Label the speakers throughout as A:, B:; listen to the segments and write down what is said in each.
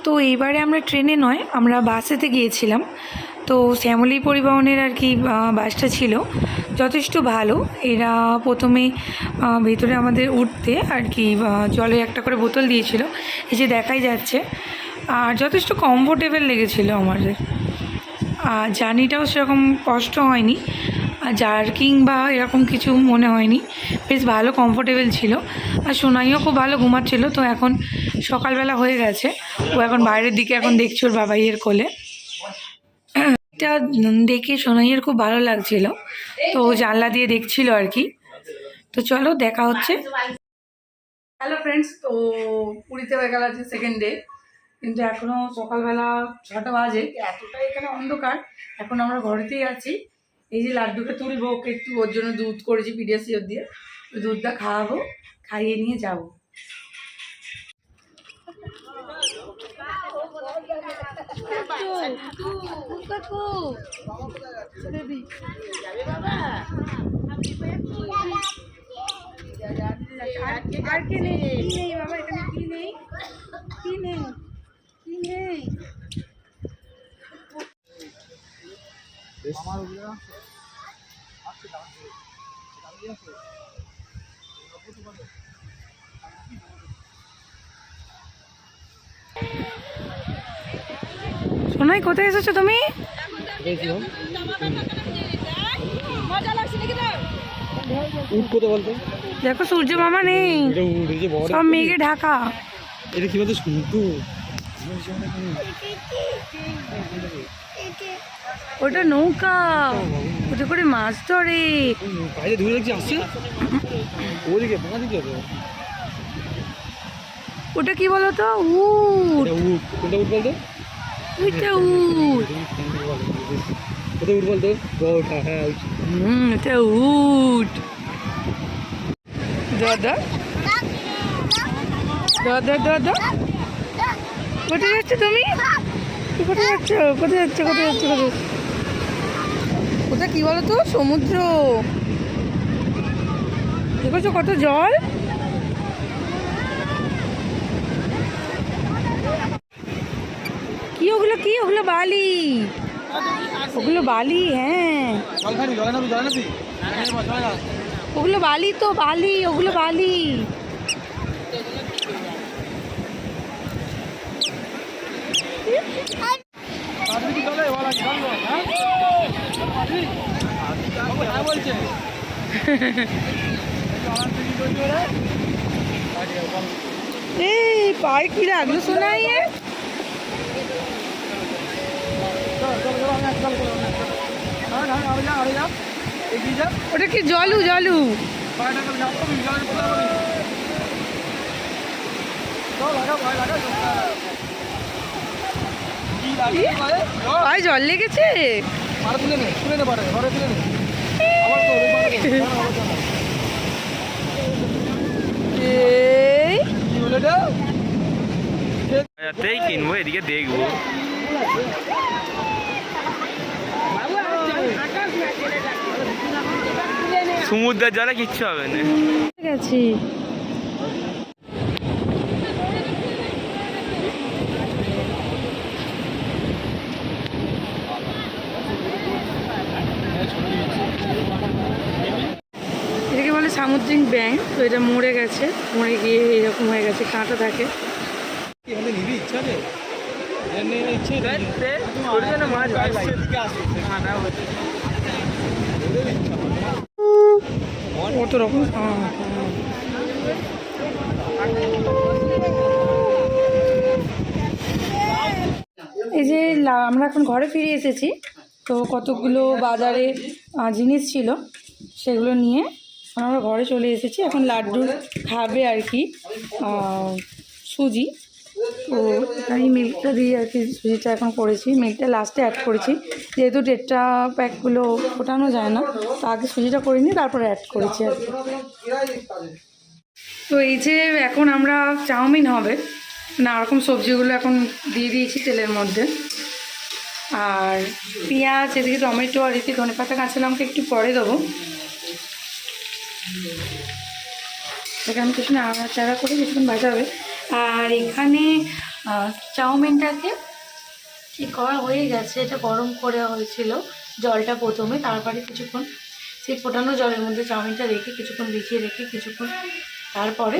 A: তো এইবারে আমরা ট্রেনে নয়, আমরা বাসেতে গিয়েছিলাম। তো শ্যামলী পরিবহনের আর কি বাসটা ছিল, যথেষ্ট ভালো। এরা প্রথমে ভেতরে আমাদের উঠতে আর কি জলের একটা করে বোতল দিয়েছিল, এই যে দেখাই যাচ্ছে। আর যথেষ্ট কমফোর্টেবল লেগেছিলো আমাদের। জার্নিটাও সেরকম কষ্ট হয়নি, জার্কিং বা এরকম কিছু মনে হয়নি, বেশ ভালো কমফোর্টেবল ছিল। আর সোনাইও খুব ভালো ঘুমাচ্ছিল। তো এখন সকালবেলা হয়ে গেছে, ও এখন বাইরের দিকে এখন দেখছি ওর বাবাইয়ের কোলে। এটা দেখে সোনাইয়ের খুব ভালো লাগছিল, তো ও জানলা দিয়ে দেখছিল আর কি। তো চলো দেখা হচ্ছে। হ্যালো ফ্রেন্ডস, তো পুরীতে হয়ে গেল আজকে সেকেন্ড ডে, কিন্তু এখনও সকালবেলা 6টা বাজে, এতটাই এখানে অন্ধকার। এখন আমরা ঘরেতেই আছি। এই যে লাড্ডুকে তুলবো, ওকে একটু ওর জন্য দুধ করেছি পিডিয়াসিওর দিয়ে, ওই দুধটা খাওয়াবো, খাইয়ে নিয়ে যাবো। আর কি নেই, কি নেই বাবা এখানে, কি নেই, কি নেই, কি নেই। সোনাই, কোথায় এসেছো তুমি? দেখো সূর্য মামা নেই, সব মেঘে ঢাকা।
B: এটা কি বলতো শুনতো,
A: ওটা নৌকা, ওটা করে মাছ ধরে।
B: বাইরে দূরে দেখছি আসছে, ওদিকে বাঁ দিকে হবে।
A: ওটা কি বলতো, উট।
B: কোনটা উঠ বলতো?
A: ওইটা উট।
B: কোথায় উঠ বলতো? হ্যাঁ,
A: এটা উট। দাদা দাদা দাদা, কোথায় যাচ্ছ তুমি? কোথায় যাচ্ছ, কোথায় যাচ্ছ, কোথায় যাচ্ছ, কোথায়? ওটা কি বলতো, সমুদ্র। দেখেছো কত জল। কি ওগুলো, কি ওগুলো বালি, ওগুলো বালি। হ্যাঁ ওগুলো বালি, তো বালি, ওগুলো বালি। এই পায়ে কি লাগলো শোনাই? ওটা কি জলু, জলু। পায়ে জল লেগেছে।
B: কিনবো, এদিকে দেখবো। সমুদ্রের জলে কিচ্ছু হবে না।
A: গেছি এটাকে বলে সামুদ্রিক ব্যাঙ। তো এটা মরে গেছে, মরে গিয়ে এরকম হয়ে গেছে, কাঁটা থাকে। কত রকম। এই যে আমরা এখন ঘরে ফিরে এসেছি। তো কতগুলো বাজারে জিনিস ছিল, সেগুলো নিয়ে আমরা ঘরে চলে এসেছি। এখন লাড্ডু খাবে আর কি, সুজি। তো আমি মিল্কটা দিয়ে আর কি সুজিটা এখন করেছি, মিল্কটা লাস্টে অ্যাড করেছি, যেহেতু টেট্রা প্যাকগুলো ফোটানো যায় না। তো আগে সুজিটা করিনি, তারপরে অ্যাড করেছি আর কি। তো এই যে এখন আমরা চাউমিন হবে, নানারকম সবজিগুলো এখন দিয়ে দিয়েছি তেলের মধ্যে। আর পেঁয়াজ, এদিকে টমেটো, আর এদিকে ধনেপাতা, কাঁচা লঙ্কা একটু পরে দেবো। এখানে কিছু নাড়াচাড়া করে কিছুক্ষণ ভাজা হবে। আর এখানে চাউমিনটাকে কি করা হয়ে গেছে, এটা গরম করে হয়েছিল জলটা প্রথমে, তারপরে কিছুক্ষণ সেই ফোটানো জলের মধ্যে চাউমিনটা রেখে কিছুক্ষণ ভিজিয়ে রেখে কিছুক্ষণ তারপরে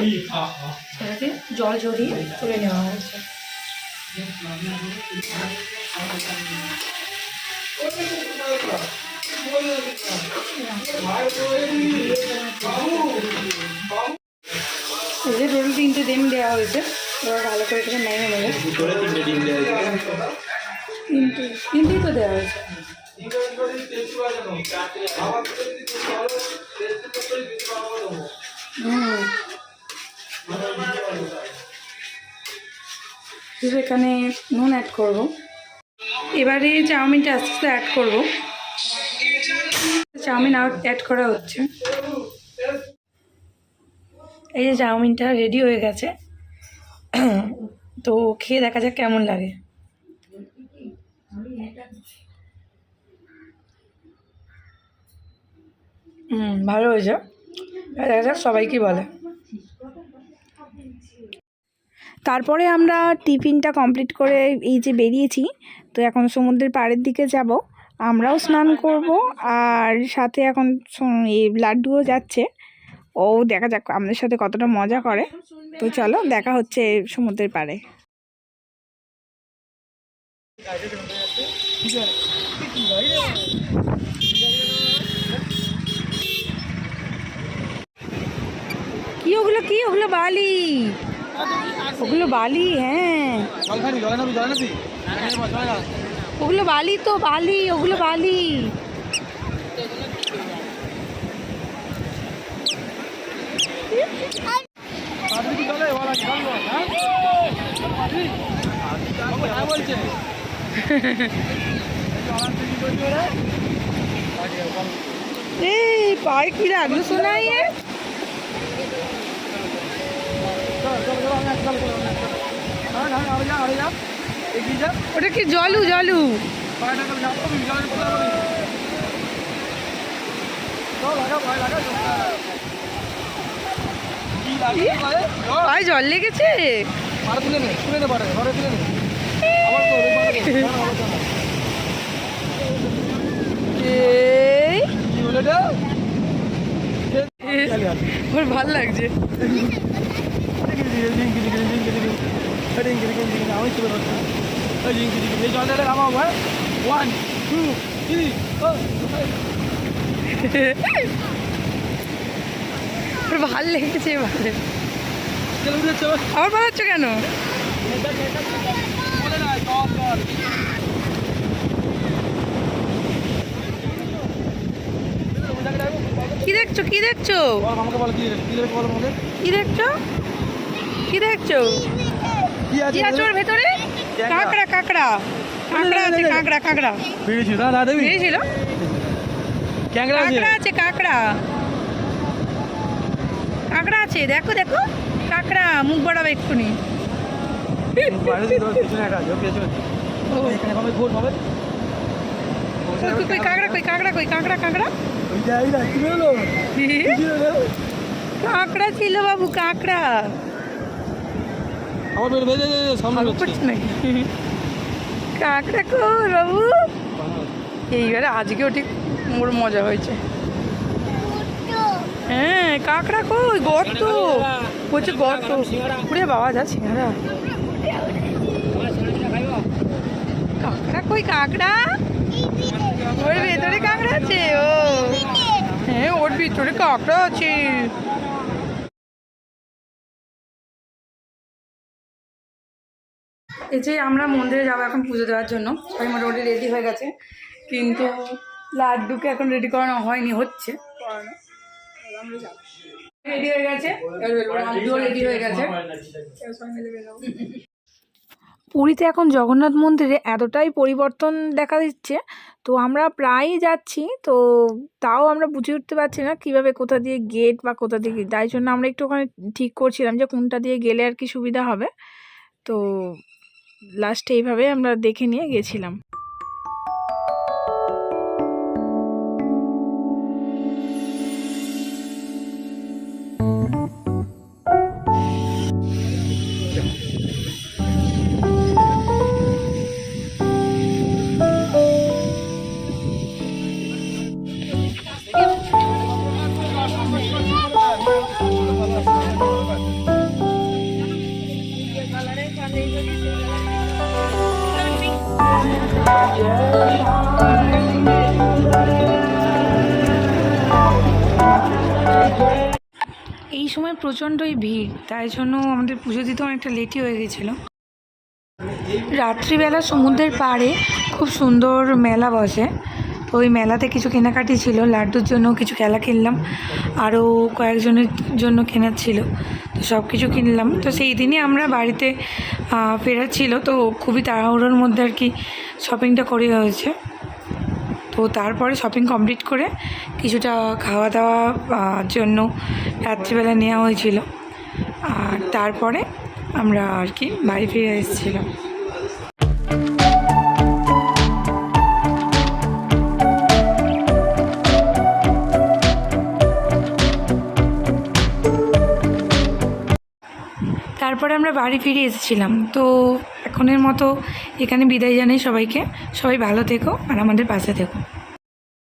A: সেটাকে জল ঝরিয়ে তুলে নেওয়া হয়েছে। এই যে টোটাল 3টে ডিম দেওয়া হয়েছে, এবার ভালো করে এটাকে নেমে নেবে। তিনটেই তো দেওয়া হয়েছে। এখানে নুন অ্যাড করব, এবারে চাউমিনটা আস্তে আস্তে অ্যাড করব। চাউমিন অ্যাড করা হচ্ছে। এই যে চাউমিনটা রেডি হয়ে গেছে, তো খেয়ে দেখা যাক কেমন লাগে। ভালো হয়েছে, দেখা যাক সবাই কি বলে।
C: তারপরে আমরা টিফিনটা কমপ্লিট করে এই যে বেরিয়েছি, তো এখন সমুদ্রের পাড়ের দিকে যাব, আমরাও স্নান করব, আর সাথে এখন এই লাড্ডুও যাচ্ছে, ও দেখা যাক আমাদের সাথে কতটা মজা করে। তো চলো দেখা হচ্ছে সমুদ্রের পাড়ে। কি ওগুলো, কি ওগুলো বালি, ওগুলো বালি, হ্যাঁ ওগুলো বালি, তো বালি, ওগুলো বালি। ए पाए की लागलो सुना है। ওটা কি জলু জলু? ভাই জল লেগেছে। ওর ভাল লাগছে। ভাল লেগেছে এবারে। আবার পালাচ্ছ কেন? কি দেখছো, কি দেখছো, কি দেখছো, কি দেখছো? কি আছে ওর ভেতরে? কাঁকড়া, কাঁকড়া, কাঁকড়া আছে, কাঁকড়া, কাঁকড়া বেরিয়েছিল, কাঁকড়া আছে, কাঁকড়া, কাঁকড়া আছে, দেখো দেখো কাঁকড়া, মুখ বাড়াবে এক্ষুনি। কই কাঁকড়া, কই কাঁকড়া, কই কাঁকড়া, কাঁকড়া, কাঁকড়া ছিল বাবু, কাঁকড়া। কাঁকড়া কই বাবু? এইবারে আজকেও ঠিক মোর মজা হয়েছে। হ্যাঁ কাঁকড়া কই? গর্ত বলছে, গর্ত। পুরে বাবা যা সিঙ্গারা। কাঁকড়া কই? কাঁকড়া ওর ভেতরে কাঁকড়া আছে। ও হ্যাঁ, ওর ভিতরে কাঁকড়া আছে।
A: এই যে আমরা মন্দিরে যাবো এখন পুজো দেওয়ার জন্য, সবাই মোটামুটি রেডি হয়ে গেছে, কিন্তু লাড্ডুকে এখন রেডি করানো হয়নি, হচ্ছে রেডি হয়ে গেছে, লাড্ডুও রেডি হয়ে গেছে।
C: পুরীতে এখন জগন্নাথ মন্দিরে এতটাই পরিবর্তন দেখা দিচ্ছে, তো আমরা প্রায়ই যাচ্ছি, তো তাও আমরা বুঝে উঠতে পারছি না কীভাবে কোথা দিয়ে গেট বা কোথা দিয়ে, তাই জন্য আমরা একটু ওখানে ঠিক করছিলাম যে কোনটা দিয়ে গেলে আর কি সুবিধা হবে। তো লাস্টে এইভাবে আমরা দেখে নিয়ে গেছিলাম।
A: এই সময় প্রচণ্ডই ভিড়, তাই জন্য আমাদের পুজো দিতে অনেকটা লেটই হয়ে গেছিলো। রাত্রিবেলা সমুদ্রের পাড়ে খুব সুন্দর মেলা বসে, ওই মেলাতে কিছু কেনাকাটি ছিল, লাড্ডুর জন্য কিছু খেলা কিনলাম, আরও কয়েকজনের জন্য কেনার ছিল, তো সব কিছু কিনলাম। তো সেই দিনই আমরা বাড়িতে ফেরার ছিল, তো খুবই তাড়াহুড়োর মধ্যে আর কি শপিংটা করে হয়েছে। তো তারপরে শপিং কমপ্লিট করে কিছুটা খাওয়া দাওয়া জন্য রাত্রিবেলা নেওয়া হয়েছিল, আর তারপরে আমরা আর কি বাড়ি ফিরে এসেছিলাম। তারপরে আমরা বাড়ি ফিরে এসেছিলাম। তো এখনের মতো এখানে বিদায় জানাই সবাইকে। সবাই ভালো থেকো আর আমাদের পাশে থেকো।